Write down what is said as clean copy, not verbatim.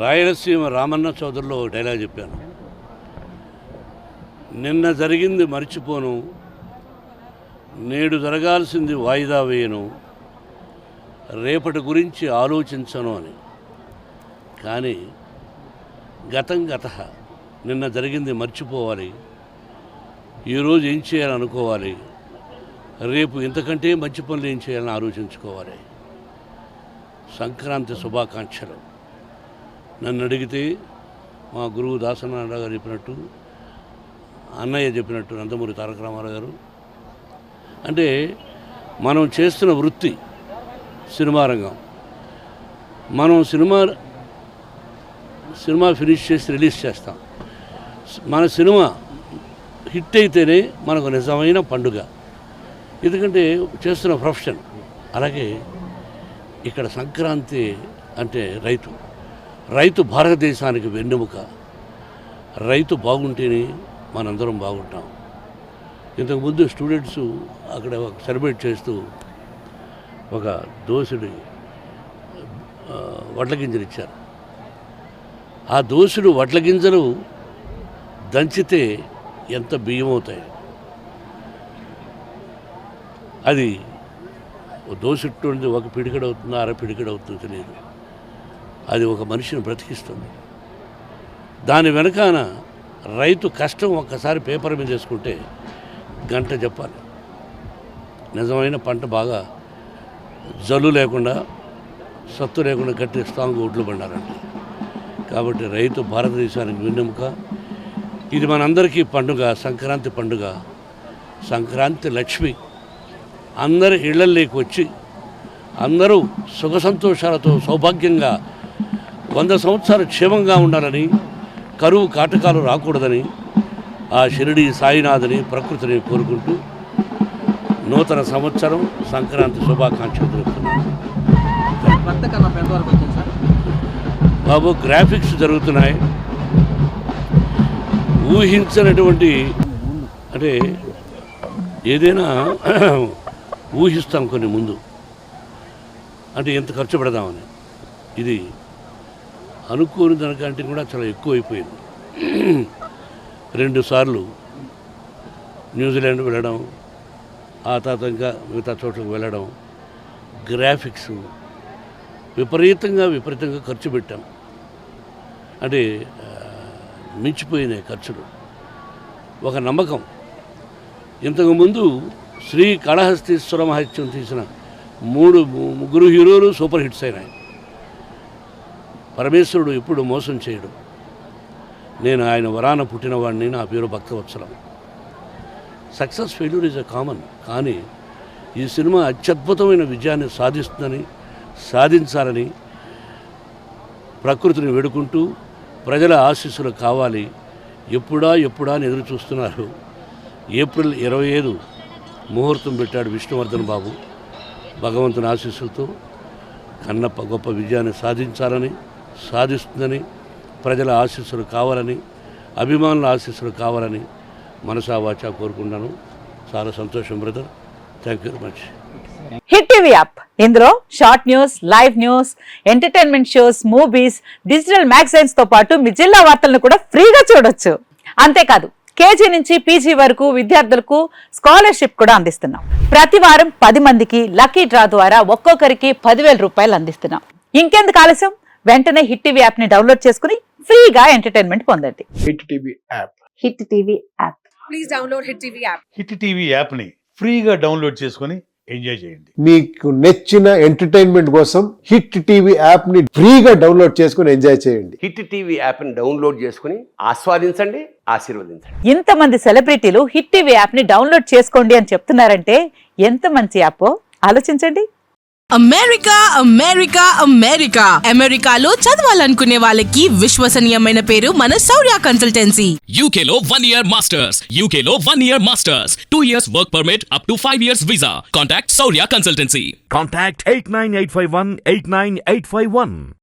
రాయలసీమ రామన్న చౌదరిలో ఒక డైలాగ్ చెప్పాను. నిన్న జరిగింది మర్చిపోను, నేడు జరగాల్సింది వాయిదా వేయను, రేపటి గురించి ఆలోచించను అని. కానీ గతం గత, నిన్న జరిగింది మర్చిపోవాలి, ఈరోజు ఏం చేయాలనుకోవాలి, రేపు ఇంతకంటే మంచి పనులు ఏం చేయాలని ఆలోచించుకోవాలి. సంక్రాంతి శుభాకాంక్షలు. నన్ను అడిగితే మా గురువు దాసనారాయణ గారు చెప్పినట్టు, అన్నయ్య చెప్పినట్టు, నందమూరి తారక రామారావు గారు, అంటే మనం చేస్తున్న వృత్తి సినిమా రంగం. మనం సినిమా ఫినిష్ చేసి రిలీజ్ చేస్తాం. మన సినిమా హిట్ అయితేనే మనకు నిజమైన పండుగ, ఎందుకంటే చేస్తున్న ప్రొఫెషన్. అలాగే ఇక్కడ సంక్రాంతి అంటే రైతు భారతదేశానికి వెన్నెముక. రైతు బాగుంటేనే మనందరం బాగుంటాం. ఇంతకుముందు స్టూడెంట్స్ అక్కడ సెలబ్రేట్ చేస్తూ ఒక దోసుడి వడ్ల గింజలు ఇచ్చారు. ఆ దోసుడు వడ్ల గింజలు దంచితే ఎంత బియ్యం అవుతాయి. అది దోసుట్టుండి ఒక పిడికడ అవుతుందో అర పిడికడ అవుతుందో తెలియదు. అది ఒక మనిషిని బ్రతికిస్తుంది. దాని వెనకాన రైతు కష్టం ఒక్కసారి పేపర్ మీద వేసుకుంటే గంట చెప్పాలి. నిజమైన పంట బాగా జల్లు లేకుండా, సత్తు లేకుండా గట్టి స్ట్రాంగ్ ఒడ్లు పండాలంటే. కాబట్టి రైతు భారతదేశానికి వెన్నెముక. ఇది మనందరికీ పండుగ, సంక్రాంతి పండుగ. సంక్రాంతి లక్ష్మి అందరి ఇళ్లలోకి వచ్చి అందరూ సుఖ సంతోషాలతో సౌభాగ్యంగా 100 సంవత్సరాలు క్షేమంగా ఉండాలని, కరువు కాటకాలు రాకూడదని ఆ షిరిడి సాయినాథుని ప్రకృతిని కోరుకుంటూ నూతన సంవత్సరం సంక్రాంతి శుభాకాంక్షలు తెలుపుతున్నాను. బాబు, గ్రాఫిక్స్ జరుగుతున్నాయి. ఊహించినటువంటి, అంటే ఏదైనా ఊహిస్తాం కొన్ని ముందు, అంటే ఎంత ఖర్చు పెడదామని. ఇది అనుకోని దానికంటే కూడా చాలా ఎక్కువైపోయింది. 2 సార్లు న్యూజిలాండ్ వెళ్ళడం, ఆ తర్వాత ఇంకా మిగతా చోట్లకు వెళ్ళడం, గ్రాఫిక్స్ విపరీతంగా ఖర్చు పెట్టాం. అంటే మించిపోయినాయి ఖర్చులు. ఒక నమ్మకం, ఇంతకుముందు శ్రీకాళహస్తీశ్వర మహత్యం తీసిన 3 హీరోలు సూపర్ హిట్స్ అయినాయి. పరమేశ్వరుడు ఎప్పుడు మోసం చేయడు. నేను ఆయన వరాన పుట్టినవాడిని, నా పేరు Bhaktavatsalam. Success failure is a common. కానీ ఈ సినిమా అత్యద్భుతమైన విజయాన్ని సాధించాలని ప్రకృతిని వేడుకుంటూ, ప్రజల ఆశీస్సులు కావాలి. ఎప్పుడా అని ఎదురు చూస్తున్నారు. ఏప్రిల్ 25 ముహూర్తం పెట్టాడు విష్ణువర్ధన్ బాబు. భగవంతుని ఆశీస్సులతో కన్నప్ప గొప్ప విజయాన్ని సాధిస్తుందని, ప్రజల ఆశీస్సులు కావాలని, అభిమానుల ఆశీస్సులు కావాలని మనసా వాచా కోరుకుంటున్నాను. చాలా సంతోషం brother. Thank you very much. Hit TV app, ఇందులో short news, live news, entertainment shows, movies, digital magazines తో పాటు మీ జిల్లా వార్తలను కూడా ఫ్రీగా చూడొచ్చు. అంతేకాదు, కేజీ నుంచి పీజీ వరకు విద్యార్థులకు స్కాలర్షిప్ కూడా అందిస్తున్నాం. ప్రతి వారం 10 మందికి లక్కీ డ్రా ద్వారా ఒక్కొక్కరికి 10,000 రూపాయలు అందిస్తున్నాం. ఇంకెందుకు ఆలస్యం, వెంటనే హిట్ టీవీ యాప్ ని డౌన్లోడ్ చేసుకుని ఫ్రీగా ఎంటర్టైన్మెంట్ పొందండి. Hit TV app. Hit TV app. Please download hit TV app. Hit TV app ని ఫ్రీగా డౌన్లోడ్ చేసుకుని ఎంజాయ్ చేయండి. మీకు నచ్చిన ఎంటర్టైన్మెంట్ కోసం హిట్ టీవీ యాప్ ని ఫ్రీగా డౌన్లోడ్ చేసుకుని ఎంజాయ్ చేయండి. హిట్ టీవీ యాప్ ని డౌన్లోడ్ చేసుకుని ఆస్వాదించండి, ఆశీర్వదించండి. ఇంతమంది సెలబ్రిటీలు హిట్ టీవీ యాప్ ని డౌన్లోడ్ చేసుకోండి అని చెప్తున్నారంటే ఎంత మంచి యాప్ ఆలోచించండి. అమెరికాలో చదవాలనుకునే వాళ్ళకి విశ్వసనీయమైన పేరు మన శౌర్య కన్సల్టెన్సీ. UK లో 1 year masters. 2 years work permit up to 5 years visa. Contact Saurya Consultancy. Contact 89851 89851.